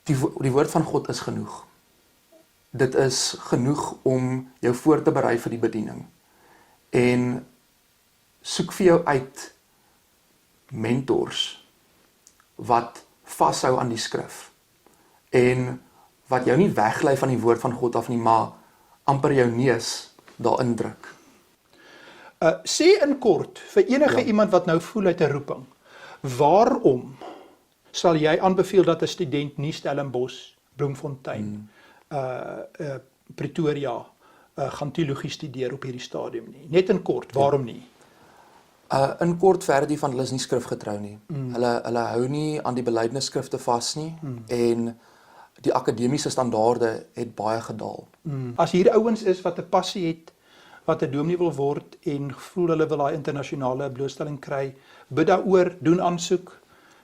die woord van God is genoeg. Dit is genoeg om jou voor te berei vir die bediening. En soek vir jou uit mentors wat vashou aan die skrif en wat jou nie weglei van die woord van God af nie, maar amper jou neus daarin druk. Sê in kort, vir enige iemand wat nou voel uit 'n roeping, waarom sal jy aanbeveel dat 'n student nie Stellenbosch, Bloemfontein, Pretoria gaan teologie studeer op hierdie stadium nie? Net in kort, waarom nie? In kort verdie van hulle is nie skrifgetrou nie. Hulle hou nie aan die belydenisskrifte vas nie en die akademiese standaarde het baie gedaal. As hier ouens is wat 'n passie het, wat 'n dominee wil word en voel hulle wil daai internasionale blootstelling kry, bid daaroor, doen aansoek,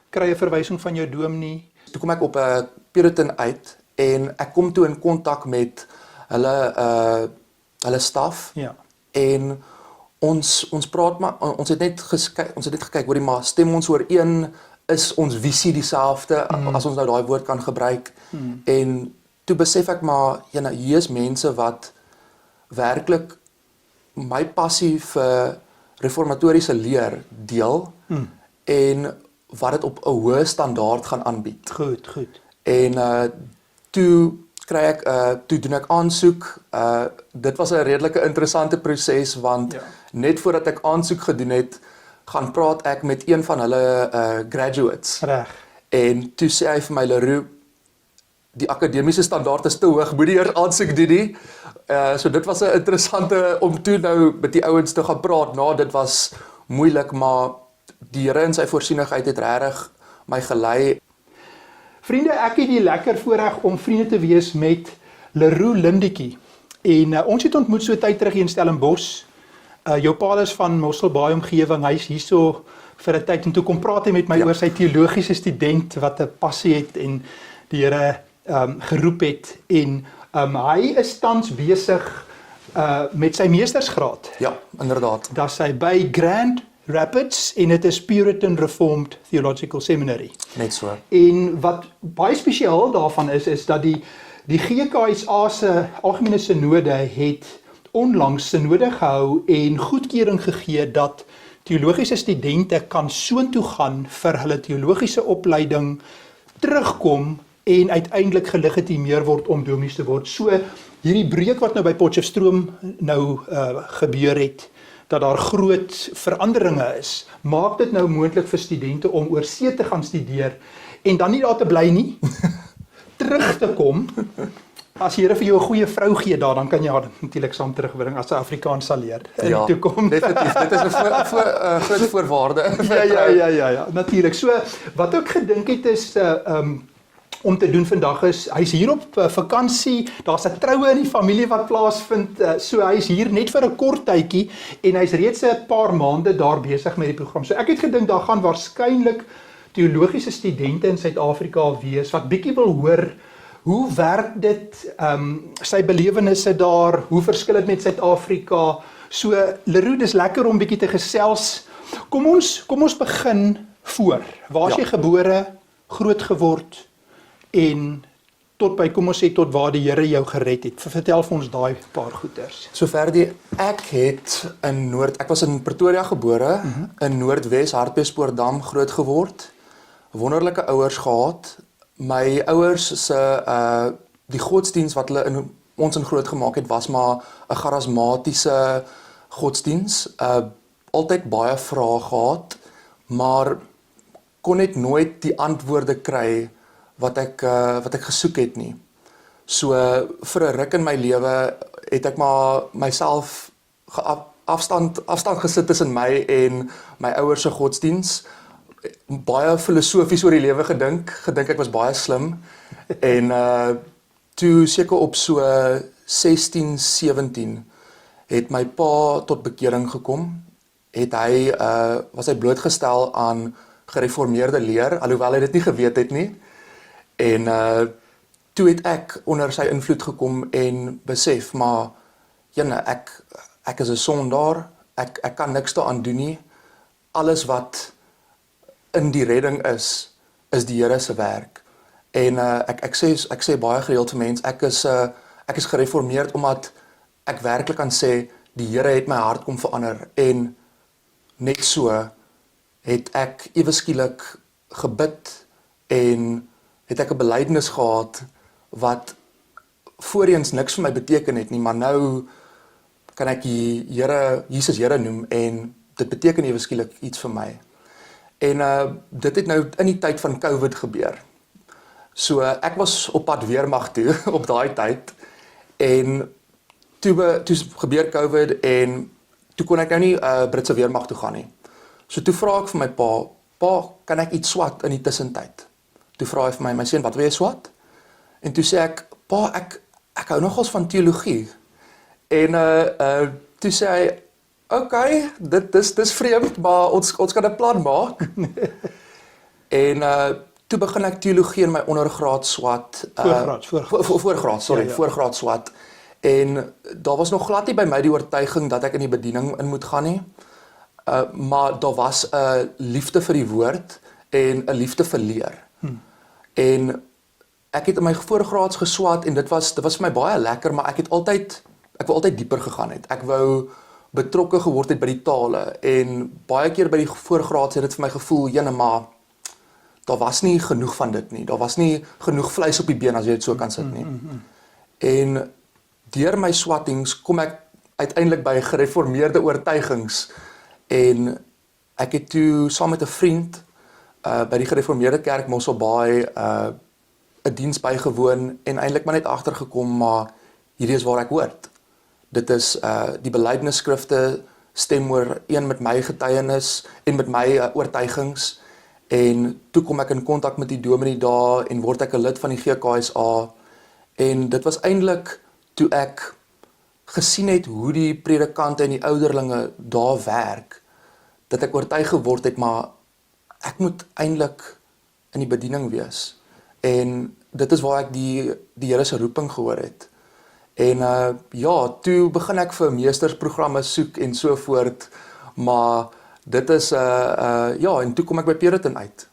kry 'n verwysing van jou dominee. Toe kom ek op 'n Puritan uit en ek kom toe in kontak met hulle staf en ons praat maar ons het net gekyk hoorie maar stem ons ooreen, is ons visie dieselfde as ons nou daai woord kan gebruik en toe besef ek maar hier is mense wat werklik my passie vir reformatoriese leer deel en wat dit op 'n hoë standaard gaan aanbied. Goed. En toe doen ek aansoek. Dit was 'n redelike interessante proses want net voordat ek aansoek gedoen het, gaan praat ek met een van hulle graduates. Reg. En toe sê hy vir my, Leroux, die akademiese standaard is te hoog, moet nie eers aansoek doen nie. So dit was 'n interessante om toe nou met die ouens te gaan praat. Dit was moeilik, maar die Here in sy voorsienigheid het regtig my gelei. Vriende, ek het die lekker voorreg om vriende te wees met Leroux Lindetjie. En ons het ontmoet so tyd terug hier in Stellenbosch. Jou pa is van Mosselbaai omgewing, hy is hierso vir 'n tyd en toe kom praat hy met my oor sy teologiese student wat 'n passie het en die Here geroep het en hy is tans besig met sy meestersgraad. Ja, inderdaad. Daar sy by Grand Rapids en dit is Puritan Reformed Theological Seminary. Net so. En wat baie spesiaal daarvan is dat die GKSA se algemene sinode het onlangs sinode gehou en goedkeuring gegee dat teologiese studente kan soontoe gaan vir hulle teologiese opleiding, terugkom en uiteindelik gelegitimeer word om dominees te word. So hierdie breuk wat nou by Potchefstroom nou gebeur het, dat daar groot veranderinge is, maak dit nou moontlik vir studente om oor see te gaan studeer en dan nie daar te bly nie, terug te kom. As die Here vir jou 'n goeie vrou gee daar, dan kan jy haar natuurlik saam terugbring as sy Afrikaans sal leer in die toekoms. Definitief, dit is 'n groot voorwaarde. Ja, natuurlik. So wat ek gedink het is om te doen vandag is, hy's hier op vakansie, daar's 'n troue in die familie wat plaasvind, so hy's hier net vir 'n kort tydjie en hy's reeds 'n paar maande daar besig met die program. So ek het gedink daar gaan waarskynlik teologiese studente in Suid-Afrika wees wat bietjie wil hoor hoe werk dit, sy belewennisse daar, hoe verskil dit met Suid-Afrika. So Leroux, dis lekker om bietjie te gesels. Kom ons begin voor. Waar is jy gebore, groot geword en tot by, kom ons sê, tot waar die Here jou gered het. Vertel vir ons daai paar goeters. Sover ek was in Pretoria gebore, in Noordwes, Hartbeespoortdam groot geword. Wonderlike ouers gehad. My ouers se die godsdiens wat hulle ons in groot gemaak het, was maar 'n charismatiese godsdiens. Altyd baie vrae gehad, maar kon net nooit die antwoorde kry wat ek gesoek het nie. So vir 'n ruk in my lewe het ek maar myself afstand gesit tussen my en my ouers se godsdiens. Baie filosofies oor die lewe gedink ek was baie slim en toe seker op so 16, 17 het my pa tot bekering gekom. Was hy blootgestel aan gereformeerde leer, alhoewel hy dit nie geweet het nie. En toe het ek onder sy invloed gekom en besef, maar ek is 'n sondaar, ek kan niks daaraan doen nie. Alles wat in die redding is die Here se werk. En ek sê baie gereeld vir mense, ek is gereformeerd omdat ek werklik kan sê die Here het my hart kom verander en net so het ek ewe skielik gebid en het ek 'n belydenis gehad wat voorheen niks vir my beteken het nie, maar nou kan ek die Here Jesus Here noem en dit beteken ewe skielik iets vir my. En dit het nou in die tyd van COVID gebeur. So ek was op pad weermag toe op daai tyd en toe gebeur COVID en toe kon ek nou nie Britse weermag toe gaan nie. So toe vra ek vir my pa, kan ek iets swat in die tussentyd? Toe vra hy vir my seun, wat wil jy swat? En toe sê ek, pa, ek hou nogals van teologie. En toe sê hy, okay, dis vreemd, maar ons kan 'n plan maak. En toe begin ek teologie in my ondergraad swat. Voorgraad swat. En daar was nog glad nie by my die oortuiging dat ek in die bediening in moet gaan nie. Maar daar was 'n liefde vir die woord en 'n liefde vir leer. En ek het in my voorgraads geswat en dit was vir my baie lekker, maar ek wou altyd dieper gegaan het. Ek wou betrokke geword het by die tale en baie keer by die voorgraads het dit vir my gevoel, jene, maar daar was nie genoeg van dit nie. Daar was nie genoeg vleis op die been as jy dit so kan sit nie. En deur my swattings kom ek uiteindelik by gereformeerde oortuigings en ek het toe saam met 'n vriend by die gereformeerde kerk Mosselbaai 'n diens bygewoon en eintlik maar net agtergekom, maar hierdie is waar ek hoort. Dit is die belydenisskrifte stem ooreen met my getuienis en met my oortuigings en toe kom ek in kontak met die dominee daar en word ek 'n lid van die GKSA en dit was eintlik toe ek gesien het hoe die predikante en die ouderlinge daar werk, dat ek oortuig geword het, maar ek moet eintlik in die bediening wees. En dit is waar ek die Here se roeping gehoor het. En toe begin ek vir meestersprogramme soek en so voort, maar dit is en toe kom ek by Puritan uit,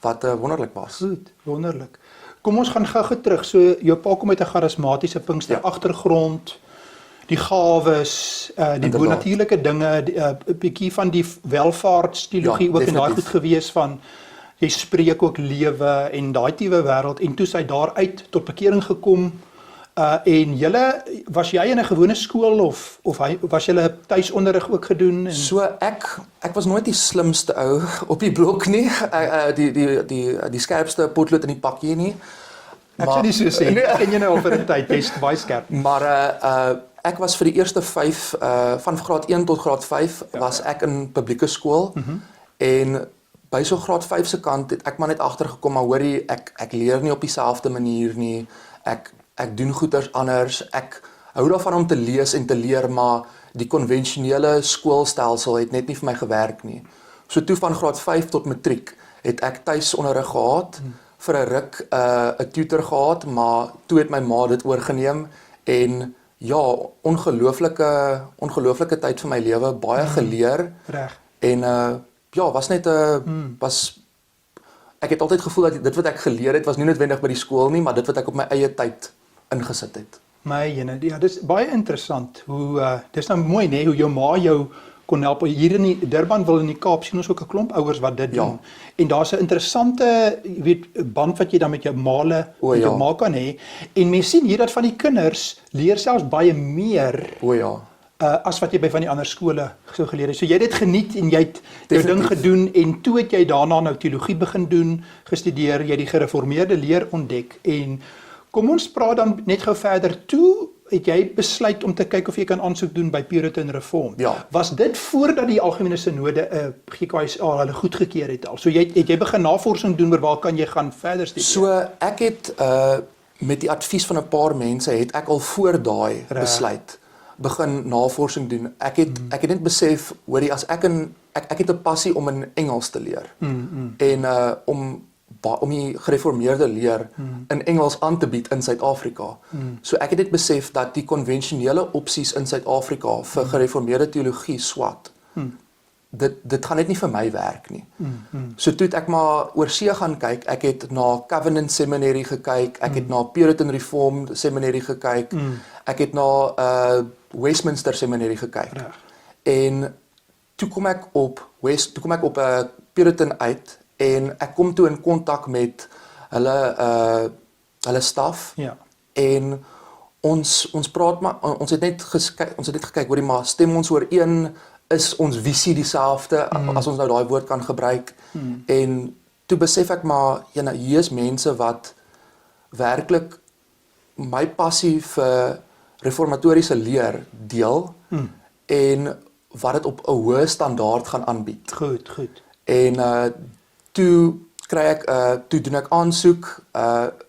wat wonderlik was. Goed, wonderlik. Kom ons gaan gou terug. So jou pa kom uit 'n charismatiese Pinkster agtergrond, die gawes, die bonatuurlike dinge, 'n bietjie van die welvaartsteologie ook in daai goed gewees van jy spreek ook lewe en daai tipe wêreld en toe sy daaruit tot bekering gekom. En was jy in 'n gewone skool of was jy tuisonderrig ook gedoen? So ek was nooit die slimste ou op die blok nie, die skerpste potlood in die pakkie nie. Ek sê nie so sê, ken jy nou al vir 'n tyd, jy's baie skerp. Maar ek was vir die eerste 5, van graad 1 tot graad 5, was ek in publieke skool, en by so graad 5 se kant het ek maar net agtergekom, maar hoorie, ek leer nie op dieselfde manier nie, ek doen goeders anders, ek hou daarvan om te lees en te leer, maar die konvensionele skoolstelsel het net nie vir my gewerk nie. So toe van graad 5 tot matriek het ek tuisonderrig gehad, vir 'n ruk 'n tutor gehad, maar toe het my ma dit oorgeneem en ja, ongelooflike tyd vir my lewe, baie geleer. Reg. En was net ek het altyd gevoel dat dit wat ek geleer het was nie noodwendig by die skool nie, maar dit wat ek op my eie tyd ingesit het. My jene, ja, dis baie interessant hoe dis nou mooi nê, hoe jou ma jou kon help. Hier in Durban wil in die Kaap sien ons ook 'n klomp ouers wat dit doen. En daar's 'n interessante, band wat jy dan met jou ma kan hê. En mens sien hier dat van die kinders leer selfs baie meer. As wat jy by van die ander skole so geleer het. So jy het dit geniet en jy het jou ding gedoen en toe het jy daarna nou teologie begin doen, gestudeer, jy die gereformeerde leer ontdek en kom ons praat dan net gou verder. Toe het jy besluit om te kyk of jy kan aansoek doen by Puritan Reformed. Ja. Was dit voordat die algemene sinode GKSA hulle goedgekeur het al? So het jy begin navorsing doen oor waar kan jy gaan verder studeer? So ek het met die advies van 'n paar mense het ek al voor daai besluit begin navorsing doen. Ek het net besef, hoorie, as ek het 'n passie om in Engels te leer. En om die gereformeerde leer in Engels aan te bied in Suid-Afrika. So ek het net besef dat die konvensionele opsies in Suid-Afrika vir gereformeerde teologie swat dit gaan net nie vir my werk nie. So toe het ek maar oor see gaan kyk. Ek het na Covenant Seminary gekyk, ek het na Puritan Reformed Seminary gekyk, ek het na Westminster Seminary gekyk. Reg. En toe kom ek op Puritan uit en ek kom toe in kontak met hulle staf. Ja. En ons praat maar ons het net gekyk hoorie maar stem ons ooreen, is ons visie dieselfde as ons nou daai woord kan gebruik. En toe besef ek maar hier is mense wat werklik my passie vir reformatoriese leer deel en wat dit op 'n hoë standaard gaan aanbied. Goed. En toe doen ek aansoek.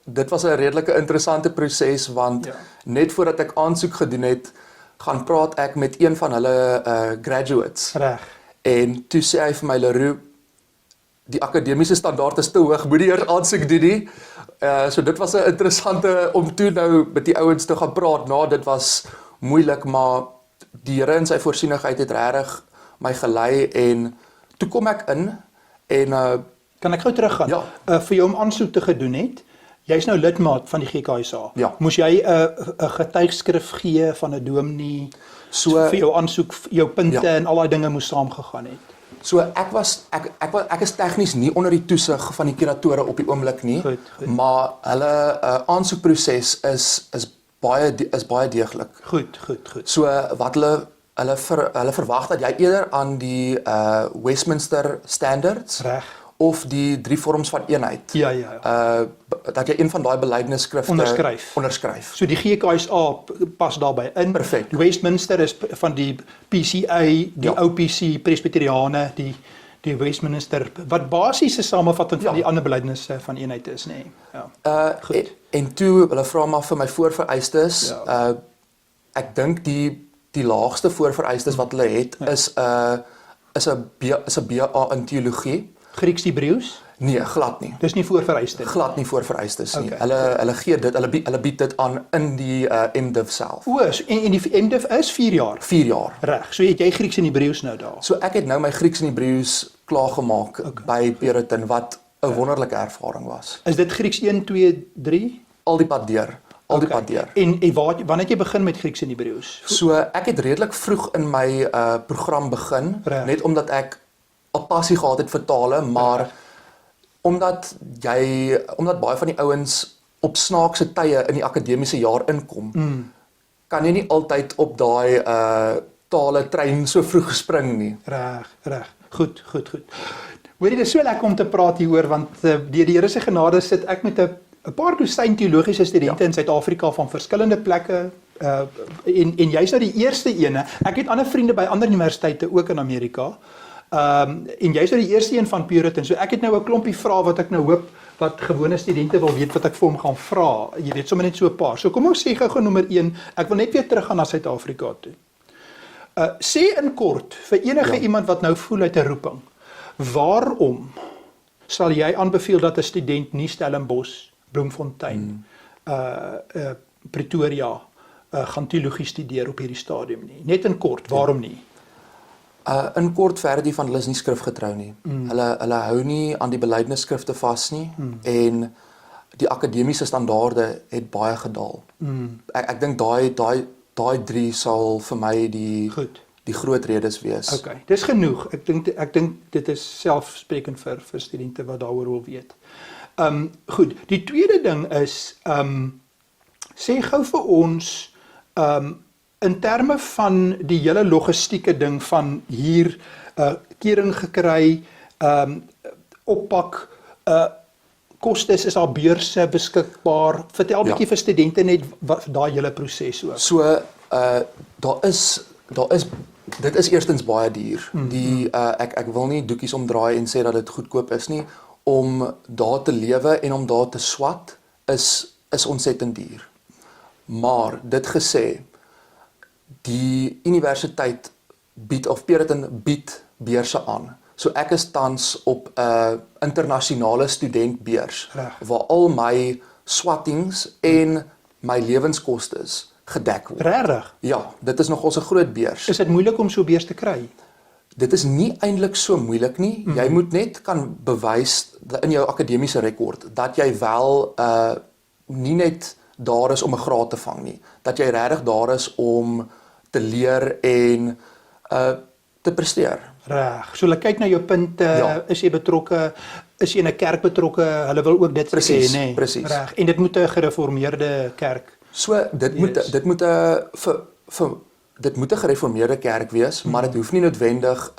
Dit was 'n redelike interessante proses want net voordat ek aansoek gedoen het, gaan praat ek met een van hulle graduates. Reg. En toe sê hy vir my, Leroux, die akademiese standaard is te hoog, moet nie eers aansoek doen nie. So dit was 'n interessante om toe nou met die ouens te gaan praat. Dit was moeilik, maar die Here in sy voorsienigheid het regtig my gelei en toe kom ek in en Kan ek gou teruggaan? Ja. Vir jou om aansoek te gedoen het, jy's nou lidmaat van die GKSA. Ja. Moes jy 'n getuigskrif gee van 'n dominee vir jou aansoek, jou punte en al daai dinge moes saamgegaan het? So ek is tegnies nie onder die toesig van die kuratore op die oomblik nie, Goed. maar hulle aansoekproses is baie deeglik. Goed. So wat hulle verwag dat jy eerder aan die Westminster Standards Reg. of die 3 vorms van eenheid. Ja. Dat jy een van daai belydenisskrifte onderskryf. So die GKSA pas daarbey in. Perfek. Die Westminster is van die PCA, die OPC, Presbyteriane, die Westminster, wat basies 'n samevatting van die ander belydenisse van eenheid is, nê. Ja. Goed. En toe hulle vra maar vir my voorvereistes. Ja. Ek dink die laagste voorvereistes wat hulle het is 'n BA in teologie. Grieks-Hebreëus? Nee, glad nie. Dis nie voorvereiste nie. Glad nie voorvereistes nie. Okay. Hulle gee dit, hulle bied dit aan in die MDiv self. En die MDiv is 4 jaar. 4 jaar. Reg. So het jy Grieks en Hebreëus nou daar. So ek het nou my Grieks en Hebreëus klaargemaak by Puritan wat 'n wonderlike ervaring was. Is dit Grieks 1, 2, 3? Al die pad deur. En wanneer het jy begin met Grieks en Hebreëus? So ek het redelik vroeg in my program begin, net omdat ek 'n passie gehad het vir tale, maar omdat baie van die ouens op snaakse tye in die akademiese jaar inkom, kan jy nie altyd op daai tale trein so vroeg spring nie. Reg. Goed. Hoorie, dit is so lekker om te praat hieroor want deur die Here se genade sit ek met 'n paar dosyn teologiese studente in Suid-Afrika van verskillende plekke. En jy's nou die eerste ene. Ek het ander vriende by ander universiteite ook in Amerika. En jy's nou die eerste een van Puritan. So ek het nou 'n klompie vrae wat ek nou hoop wat gewone studente wil weet wat ek vir hom gaan vra. Jy weet sommer net so 'n paar. So kom ons sê gou nommer 1. Ek wil net weer teruggaan na Suid-Afrika toe. Sê in kort vir enige iemand wat nou voel uit 'n roeping. Waarom sal jy aanbeveel dat 'n student nie Stellenbosch, Bloemfontein, Pretoria gaan teologie studeer op hierdie stadium nie? Net in kort, waarom nie? In kort verdie van hulle is nie skrifgetrou nie. Hulle hou nie aan die belydenisskrifte vas nie en die akademiese standaarde het baie gedaal. Ek dink daai 3 sal vir my die groot redes wees. Okay, dis genoeg. Ek dink dit is selfsprekend vir studente wat daaroor wil weet. Goed, die tweede ding is sê gou vir ons in terme van die hele logistieke ding van hier kering gekry, oppak, kostes, is daar beurse beskikbaar? Vertel 'n bietjie vir studente net wat daai hele proses ook. So dit is eerstens baie duur. Ek wil nie doekies omdraai en sê dat dit goedkoop is nie. Om daar te lewe en om daar te swat is ontsettend duur. Maar dit gesê, die universiteit Puritan bied beurse aan. So ek is tans op 'n internasionale studentbeurs waar al my swattings en my lewenskostes gedek word. Regtig? Ja, dit is nogals 'n groot beurs. Is dit moeilik om so 'n beurs te kry? Dit is nie eintlik so moeilik nie. Jy moet net kan bewys in jou akademiese rekord dat jy wel nie net daar is om 'n graad te vang nie. Dat jy regtig daar is om te leer en te presteer. Reg. So hulle kyk na jou punte, is jy betrokke, is jy in 'n kerk betrokke? Hulle wil ook dit sê, nê? Presies. Reg. En dit moet 'n gereformeerde kerk. So dit moet 'n gereformeerde kerk wees, maar dit hoef nie noodwendig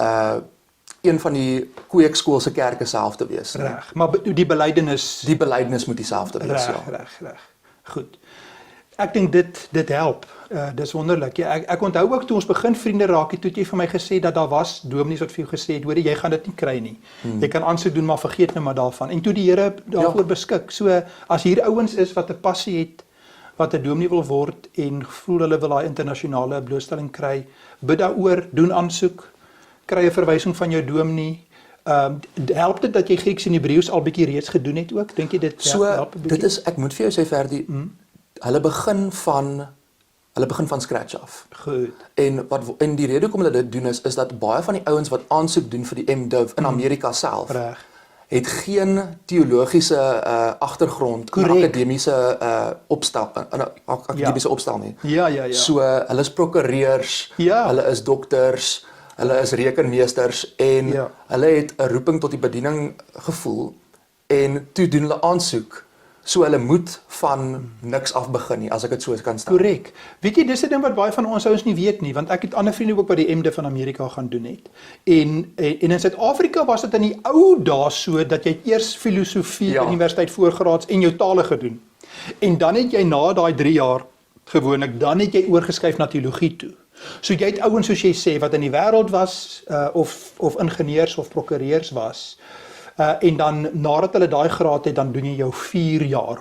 een van die kweekskoolse kerke self te wees nie. Reg. Maar die belydenis moet dieselfde wees, Reg. Goed. Ek dink dit help. Dis wonderlik. Ja, ek onthou ook toe ons begin vriende raak het, toe jy vir my gesê dat daar was dominees wat vir jou gesê het, hoor jy gaan dit nie kry nie. Jy kan aansoek doen, maar vergeet nou maar daarvan. En toe die Here daarvoor beskik. So as hier ouens is wat 'n passie het, wat 'n dominee wil word en voel hulle wil daai internasionale blootstelling kry, bid daaroor, doen aansoek, kry 'n verwysing van jou dominee. Help dit dat jy Grieks en Hebreëus al bietjie reeds gedoen het ook? Dink jy dit help 'n bietjie? Dit is, ek moet vir jou sê Ferdi, hulle begin van scratch af. Goed. En die rede hoekom hulle dit doen is dat baie van die ouens wat aansoek doen vir die MDiv in Amerika self, het geen teologiese agtergrond in akademiese opstel nie. Ja. So hulle is prokureurs, hulle is dokters, hulle is rekenmeesters en hulle het 'n roeping tot die bediening gevoel en toe doen hulle aansoek. So hulle moet van niks af begin nie, as ek dit so kan stel. Korrek. Weet jy, dis 'n ding wat baie van ons ouens nie weet nie, want ek het ander vriende ook wat die MDiv van Amerika gaan doen het. En in Suid-Afrika was dit in die ou dae so dat jy eers filosofie, universiteit voorgraads en jou tale gedoen. En dan het jy na daai 3 jaar gewoonlik, dan het jy oorgeskuif na teologie toe. So jy het ouens soos jy sê wat in die wêreld was of ingenieurs of prokureurs was. En dan nadat hulle daai graad het, dan doen jy jou 4 jaar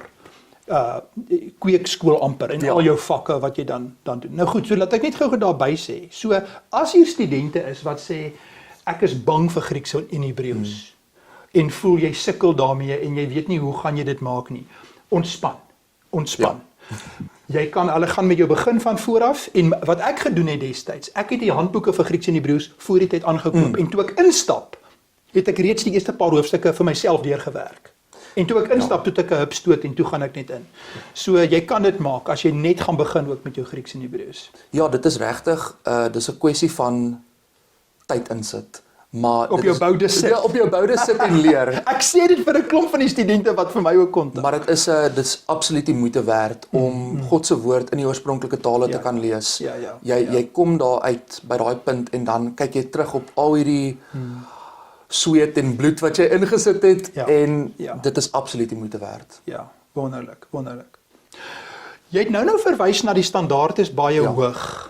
kweekskool amper en al jou vakke wat jy dan doen. Nou goed, so laat ek net gou daarby sê. So as hier studente is wat sê ek is bang vir Grieks en Hebreëus en voel jy sukkel daarmee en jy weet nie hoe gaan jy dit maak nie. Ontspan. Hulle gaan met jou begin van vooraf en wat ek gedoen het destyds, ek het die handboeke vir Grieks en Hebreëus voor die tyd aangekoop en toe ek instap het ek reeds die eerste paar hoofstukke vir myself deurgewerk. En toe ek instap, toe ek 'n hup stoot en toe gaan ek net in. So jy kan dit maak as jy net gaan begin ook met jou Grieks en Hebreëus. Ja, dit is regtig, dis 'n kwessie van tyd insit. Maar op jou boude sit. Ja, op jou boude sit en leer. Ek sê dit vir 'n klomp van die studente wat vir my ook kontak. Maar dit is absoluut die moeite werd om God se woord in die oorspronklike tale te kan lees. Jy kom daar uit by daai punt en dan kyk jy terug op al hierdie sweet en bloed wat jy ingesit het en dit is absoluut die moeite werd. Ja, wonderlik. Jy het nou verwys na die standaard is baie hoog.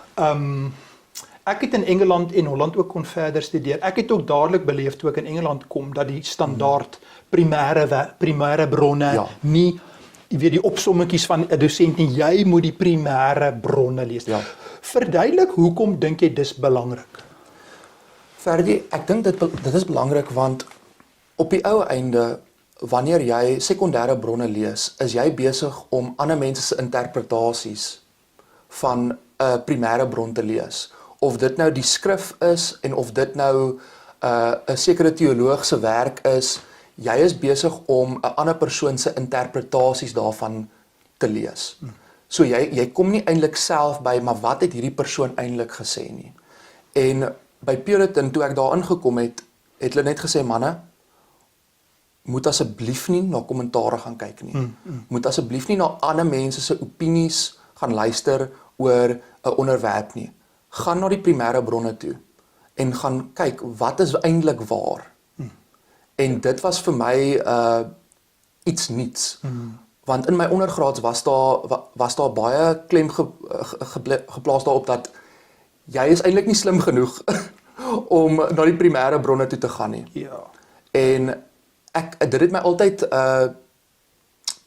Ek het in Engeland en Holland ook kon verder studeer. Ek het ook dadelik beleef toe ek in Engeland kom dat die standaard primêre bronne nie, jy weet die opsommetjies van 'n dosent nie, jy moet die primêre bronne lees. Verduidelik hoekom dink jy dis belangrik? Ferdi, ek dink dit is belangrik want op die ou einde, wanneer jy sekondêre bronne lees, is jy besig om ander mense se interpretasies van 'n primêre bron te lees. Of dit nou die skrif is en of dit nou 'n sekere teoloog se werk is, jy is besig om 'n ander persoon se interpretasies daarvan te lees. So jy kom nie eintlik self by, maar wat het hierdie persoon eintlik gesê nie. En by Puritan, toe ek daar ingekom het hulle net gesê, manne, moet asseblief nie na kommentare gaan kyk nie. Moet asseblief nie na ander mense se opinies gaan luister oor 'n onderwerp nie. Gaan na die primêre bronne toe en gaan kyk wat is eintlik waar. En dit was vir my iets niets. Want in my ondergraads was daar baie klem geplaas daarop dat jy is eintlik nie slim genoeg om na die primêre bronne toe te gaan nie. En dit het my altyd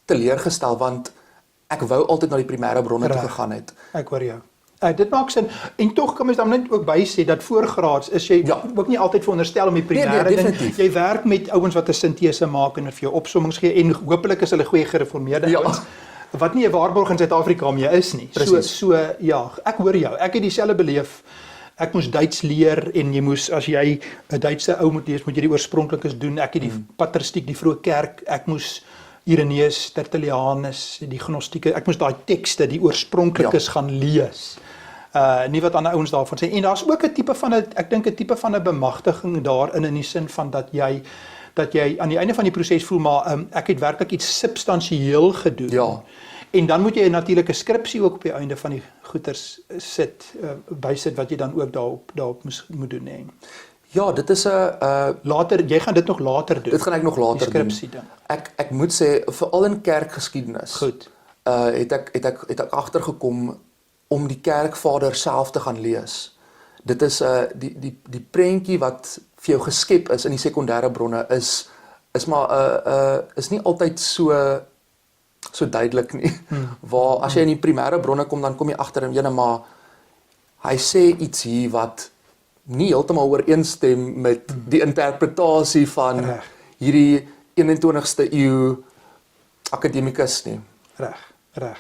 teleurgestel want ek wou altyd na die primêre bronne toe gegaan het. Ek hoor jou. Dit maak sin. En tog kan mens dan net ook by sê dat voorgraads is jy ook nie altyd veronderstel om die primêre ding. Jy werk met ouens wat 'n sintese maak en vir jou opsommings gee en hopelik is hulle goeie gereformeerde ouens wat nie 'n waarborg in Suid-Afrika mee is nie. So ja, ek hoor jou. Ek het dieselfde beleef. ek moes Duits leer en jy moes as jy 'n Duitse ou moet lees, moet jy die oorspronklikes doen. Ek het die patristiek, die vroeë kerk, ek moes Irenaeus, Tertullianus, die gnostieke, ek moes daai tekste, die oorspronklikes gaan lees. Nie wat ander ouens daarvan sê. En daar's ook 'n tipe van 'n ek dink 'n tipe van 'n bemagtiging daarin in die sin van dat jy aan die einde van die proses voel maar ek het werklik iets substansieel gedoen. Ja. En dan moet jy natuurlik 'n skripsie ook op die einde van die goeters bysit wat jy dan ook daarop moet doen hè. Ja, dit is 'n Later, jy gaan dit nog later doen. dit gaan ek nog later die skripsie doen. dan. Ek moet sê veral in kerkgeskiedenis. Goed. Het ek agtergekom om die kerkvader self te gaan lees. Dit is die prentjie wat vir jou geskep is in die sekondêre bronne is maar is nie altyd so duidelik nie. Waar as jy in die primêre bronne kom, dan kom jy agter en jene maar hy sê iets hier wat nie heeltemal ooreenstem met die interpretasie van hierdie 21ste eeu akademikus nie. Reg.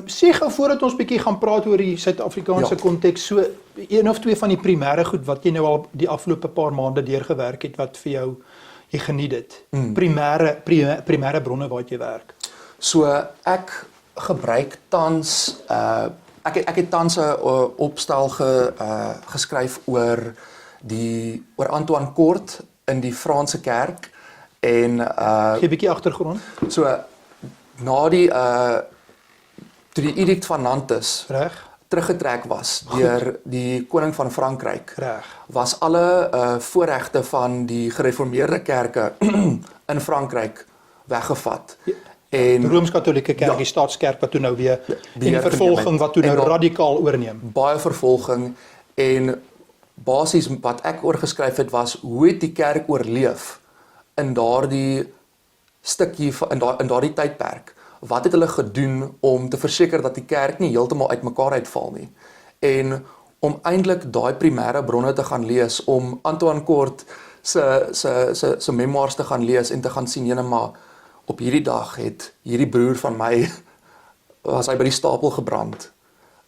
Sê gou voordat ons bietjie gaan praat oor die Suid-Afrikaanse konteks, so een of twee van die primêre goed wat jy nou al die afgelope paar maande deurgewerk het wat vir jou jy geniet dit. Primêre bronne waar jy werk. So ek gebruik tans ek het tans 'n opstel geskryf oor Antoine Kort in die Franse kerk en Gee 'n bietjie agtergrond. So na die toe die edict van Nantes teruggetrek was deur die koning van Frankryk, was alle voorregte van die gereformeerde kerke in Frankryk weggevat. En die Rooms-Katolieke kerk, die staatskerk wat toe nou weer en die vervolging wat toe nou radikaal oorneem. Baie vervolging en basies wat ek oorgeskryf het was hoe het die kerk oorleef in daardie stukkie in daardie tydperk. Wat het hulle gedoen om te verseker dat die kerk nie heeltemal uitmekaar uitval nie? En om eintlik daai primêre bronne te gaan lees, om Antoine Kort se memoirs te gaan lees en te gaan sien, maar op hierdie dag het hierdie broer van my was hy by die stapel gebrand.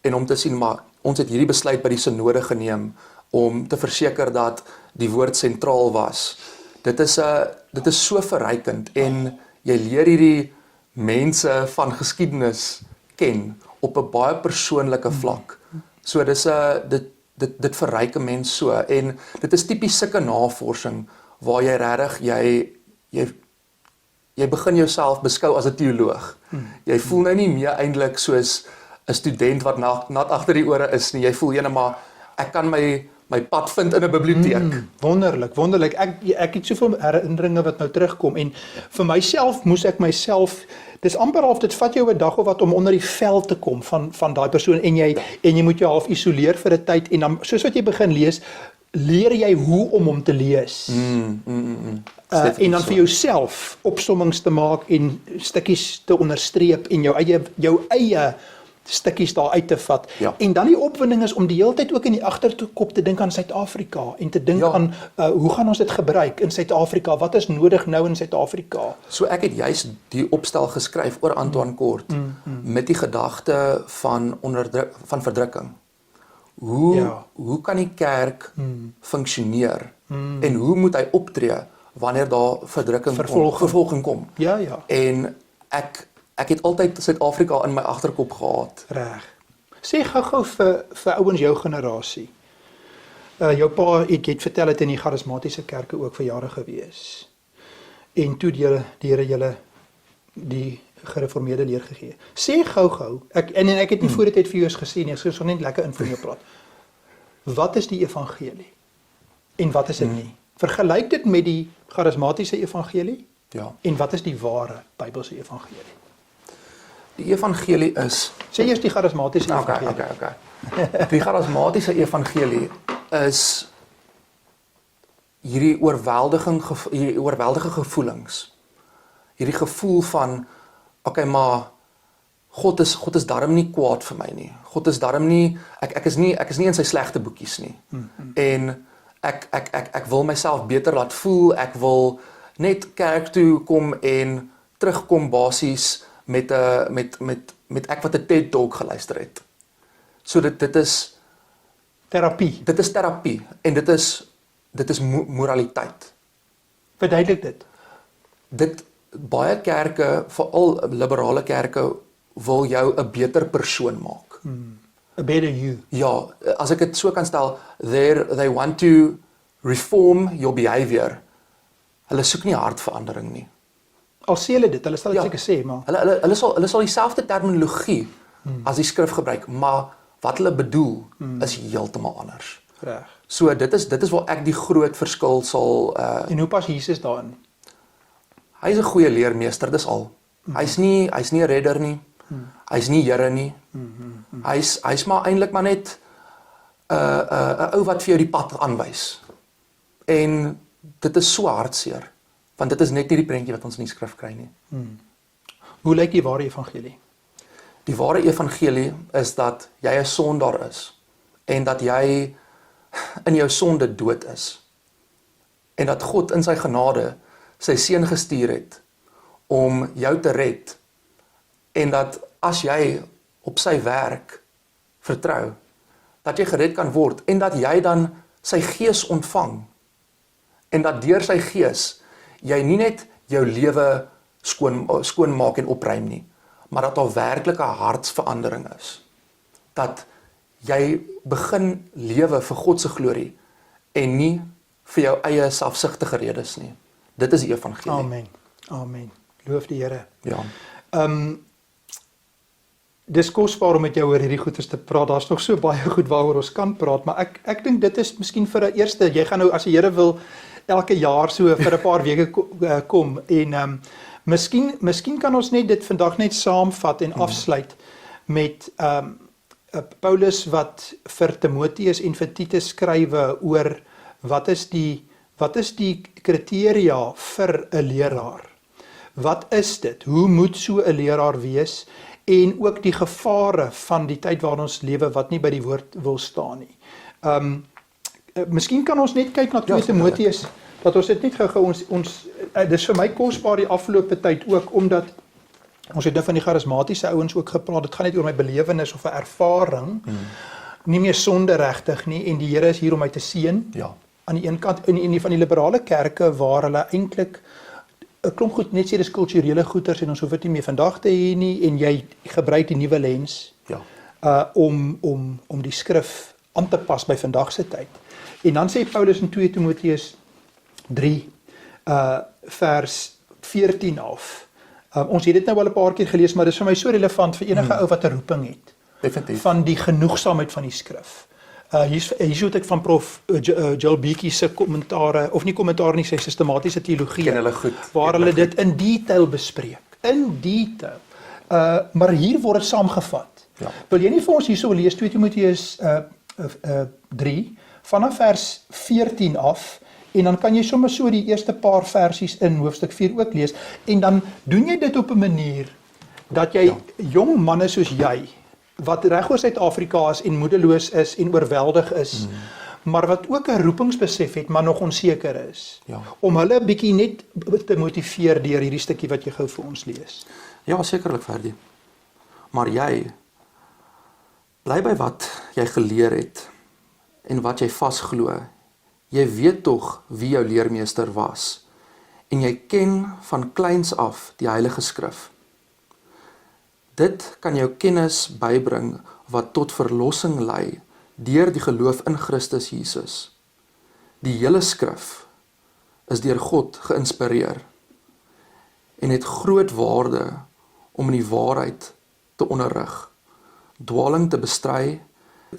En om te sien maar ons het hierdie besluit by die synode geneem om te verseker dat die woord sentraal was. Dit is so verrykend en jy leer hierdie mense van geskiedenis ken op 'n baie persoonlike vlak. So dit verryk 'n mens so en dit is tipies sulke navorsing waar jy regtig jy begin jouself beskou as 'n teoloog. Jy voel nou nie meer eintlik soos 'n student wat nat agter die ore is nie. Jy voel maar ek kan my pad vind in 'n biblioteek. Wonderlik. Ek het soveel herinneringe wat nou terugkom en vir myself moes ek myself dis amper half dit vat jou 'n dag of wat om onder die vel te kom van daai persoon en jy moet jou half isoleer vir 'n tyd en dan soos wat jy begin lees, leer jy hoe om hom te lees. En dan vir jouself opsommings te maak en stukkies te onderstreep en jou eie stukkies daar uit te vat. Ja. En dan die opwinding is om die hele tyd ook in die agterkop te dink aan Suid-Afrika en te dink aan hoe gaan ons dit gebruik in Suid-Afrika? Wat is nodig nou in Suid-Afrika? So ek het juis die opstel geskryf oor Antoine Kort met die gedagte van verdrukking. Hoe kan die kerk funksioneer en hoe moet hy optree wanneer daar vervolging kom? Ja. En ek het altyd Suid-Afrika in my agterkop gehad. Reg. Sê gou vir ouens jou generasie. Jou pa het vertel het in die charismatiese kerke ook vir jare gewees. En toe die Here julle die gereformeerde leer gegee. Sê gou. Ek het nie voor die tyd vir jou gesê nie. Ek sou net lekker in van jou praat. Wat is die evangelie? En wat is dit nie? Vergelyk dit met die charismatiese evangelie? Ja. En wat is die ware Bybelse evangelie? Die evangelie is Sê eers die charismatiese evangelie. Okay. Die charismatiese evangelie is hierdie oorweldige gevoelings. Hierdie gevoel van maar God is darm nie kwaad vir my nie. God is darm nie ek is nie in sy slegte boekies nie. En ek wil myself beter laat voel. Ek wil net kerk toe kom en terugkom basies met ek wat 'n TED Talk geluister het. So dit is Terapie. Dit is terapie en dit is moraliteit. Verduidelik dit. Baie kerke, veral liberale kerke, wil jou 'n beter persoon maak. A better you. Ja, as ek dit so kan stel, they want to reform your behavior. Hulle soek nie hartverandering nie. Al sê hulle dit, hulle sal dit Ja. seker sê, maar Hulle sal dieselfde terminologie as die skrif gebruik, maar wat hulle bedoel is heeltemal anders. reg. So dit is waar ek die groot verskil sal En hoe pas Jesus daarin? hy's 'n goeie leermeester, dis al. Hy's nie 'n redder nie. Hy's nie Here nie. Hy's maar eintlik maar net 'n ou wat vir jou die pad aanwys. En dit is so hartseer, want dit is net nie die prentjie wat ons in die skrif kry nie. Hoe lyk die ware evangelie? Die ware evangelie is dat jy 'n sondaar is en dat jy in jou sonde dood is. En dat God in sy genade sy seun gestuur het om jou te red en dat as jy op sy werk vertrou, dat jy gered kan word en dat jy dan sy gees ontvang en dat deur sy gees jy nie net jou lewe skoonmaak en opruim nie, maar dat daar werklike hartsverandering is. Dat jy begin lewe vir God se glorie en nie vir jou eie selfsugtige redes nie. Dit is die evangelie. Amen. Amen. Loof die Here. Ja. Dis kosbaar om met jou oor hierdie goeters te praat. Daar's nog so baie goed waaroor ons kan praat, maar ek dink dit is miskien vir 'n eerste, jy gaan nou as die Here wil elke jaar so vir 'n paar weke kom en miskien kan ons net dit vandag net saamvat en afsluit met Paulus wat vir Timoteus en vir Titus skrywe oor wat is die kriteria vir 'n leraar? Wat is dit? Hoe moet so 'n leraar wees? En ook die gevare van die tyd waarin ons lewe wat nie by die woord wil staan nie. Miskien kan ons net kyk na 2 Timoteus, dat ons dit net gou ons dis vir my kosbaar die afgelope tyd ook, omdat ons het nou van die charismatiese ouens ook gepraat, dit gaan net oor my belewenis of 'n ervaring, nie meer sonde regtig nie, en die Here is hier om my te seën. Ja. Aan die een kant, in die van die liberale kerke waar hulle eintlik 'n klomp goed net sê dis kulturele goeters en ons hoef dit nie meer vandag te hê nie, en jy gebruik die nuwe lens Ja. om die skrif aan te pas by vandag se tyd. En dan sê Paulus in 2 Timoteus 3 vers 14 af. Ons het dit nou al 'n paar keer gelees, maar dit is vir my so relevant vir enige ou wat 'n roeping het. Definitief. Van die genoegsaamheid van die skrif. Hier het ek van prof Joel Beeke se kommentare, of nie kommentaar nie, sy sistematiese teologie, Ken hulle goed. waar hulle dit in detail bespreek. In detail. Maar hier word dit saamgevat. Ja. Wil jy nie vir ons hierso lees 2 Timoteus 3 vanaf vers 14 af, en dan kan jy sommer so die eerste paar versies in hoofstuk 4 ook lees, en dan doen jy dit op 'n manier dat jy jong manne soos jy, wat reg oor Suid-Afrika is en moedeloos is en oorweldig is, maar wat ook 'n roepingsbesef het, maar nog onseker is, Ja. om hulle 'n bietjie net te motiveer deur hierdie stukkie wat jy gou vir ons lees. Ja, sekerlik, Ferdi. Maar jy bly by wat jy geleer het en wat jy vasglo. Jy weet tog wie jou leermeester was en jy ken van kleins af die Heilige Skrif. Dit kan jou kennis bybring wat tot verlossing lei deur die geloof in Christus Jesus. Die hele skrif is deur God geïnspireer en het groot waarde om in die waarheid te onderrig, dwaling te bestry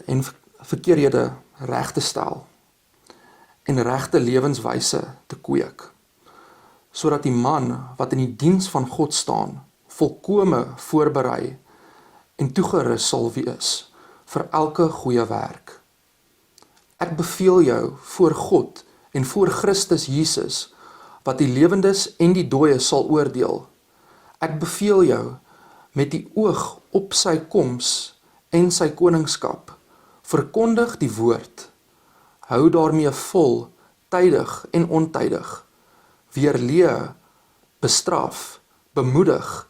en verkeerdhede reg te stel en regte lewenswyse te kweek, sodat die man wat in die diens van God staan volkome voorberei en toegerus sal wees vir elke goeie werk. Ek beveel jou voor God en voor Christus Jesus, wat die lewendes en die dooies sal oordeel. Ek beveel jou met die oog op sy koms en sy koningskap, verkondig die woord, hou daarmee vol, tydig en ontydig, weerlee, bestraf, bemoedig,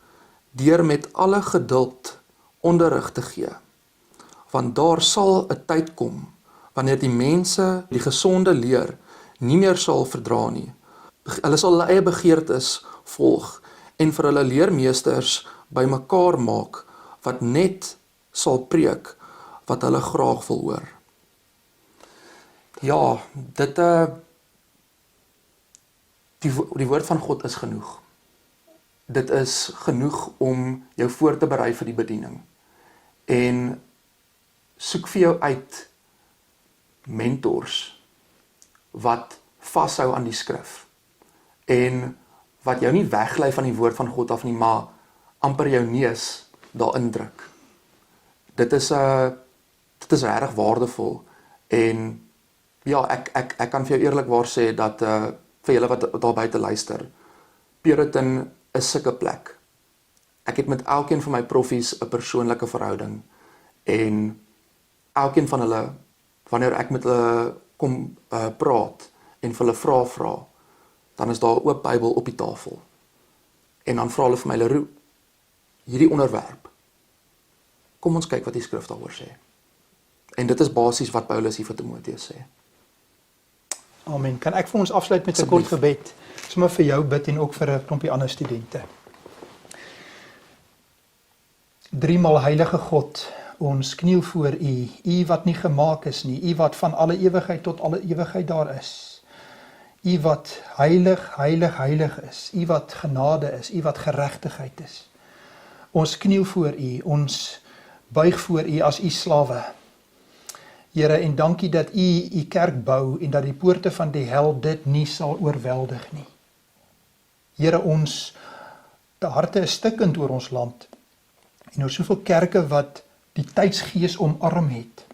deur met alle geduld onderrig te gee. Want daar sal 'n tyd kom, wanneer die mense die gesonde leer nie meer sal verdra nie. Hulle sal hulle eie begeertes volg en vir hulle leermeesters bymekaar maak wat net sal preek wat hulle graag wil hoor. Ja, die woord van God is genoeg. Dit is genoeg om jou voor te berei vir die bediening. En soek vir jou uit mentors wat vashou aan die skrif en wat jou nie weglei van die woord van God af nie, maar amper jou neus daarin druk. Dit is regtig waardevol en ja, ek kan vir jou eerlikwaar sê dat vir julle wat daar buite luister, Puritan is sulke plek. Ek het met elkeen van my proffies 'n persoonlike verhouding en elkeen van hulle, wanneer ek met hulle kom praat en vir hulle vra, dan is daar 'n oop Bybel op die tafel. En dan vra hulle vir my, Leroux, hierdie onderwerp, kom ons kyk wat die skrif daaroor sê. En dit is basies wat Paulus hier vir Timoteus sê. Amen. Kan ek vir ons afsluit met 'n kort gebed? Sommer vir jou bid en ook vir 'n klompie ander studente. Driemaal heilige God, ons kniel voor U, U wat nie gemaak is nie, U wat van alle ewigheid tot alle ewigheid daar is. U wat heilig, heilig, heilig is, U wat genade is, U wat geregtigheid is. Ons kniel voor U, ons buig voor U as U slawe. Here, en dankie dat U kerk bou en dat die poorte van die hel dit nie sal oorweldig nie. Here, ons harte is stikkend oor ons land en oor soveel kerke wat die tydsgees omarm het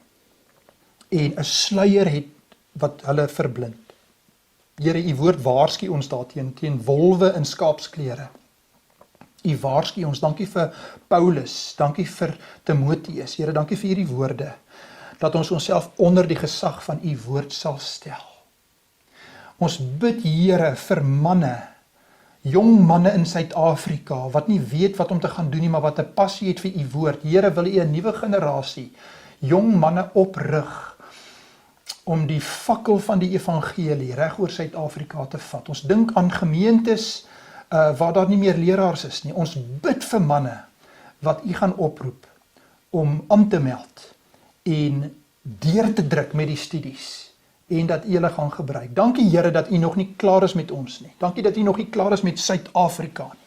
en 'n sluier het wat hulle verblind. Here, U woord waarsku ons daarteen, teen wolwe in skaapsklere. U waarsku ons, dankie vir Paulus, dankie vir Timoteus, Here, dankie vir hierdie woorde, dat ons onsself onder die gesag van U woord sal stel. Ons bid, Here, vir manne, jong manne in Suid-Afrika, wat nie weet wat om te gaan doen nie, maar wat 'n passie het vir U woord. Here, wil U 'n nuwe generasie, jong manne oprig, om die fakkel van die evangelie reg oor Suid-Afrika te vat. Ons dink aan gemeentes waar daar nie meer leraars is nie. Ons bid vir manne wat U gaan oproep om aan te meld en deur te druk met die studies en dat U hulle gaan gebruik. Dankie Here dat U nog nie klaar is met ons nie. Dankie dat U nog nie klaar is met Suid-Afrika nie.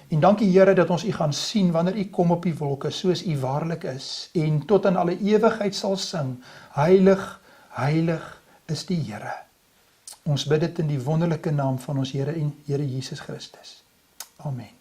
En dankie Here dat ons U gaan sien wanneer U kom op die wolke soos U waarlik is en tot in alle ewigheid sal sing, heilig, heilig is die Here. Ons bid dit in die wonderlike naam van ons Here en Here Jesus Christus. Amen.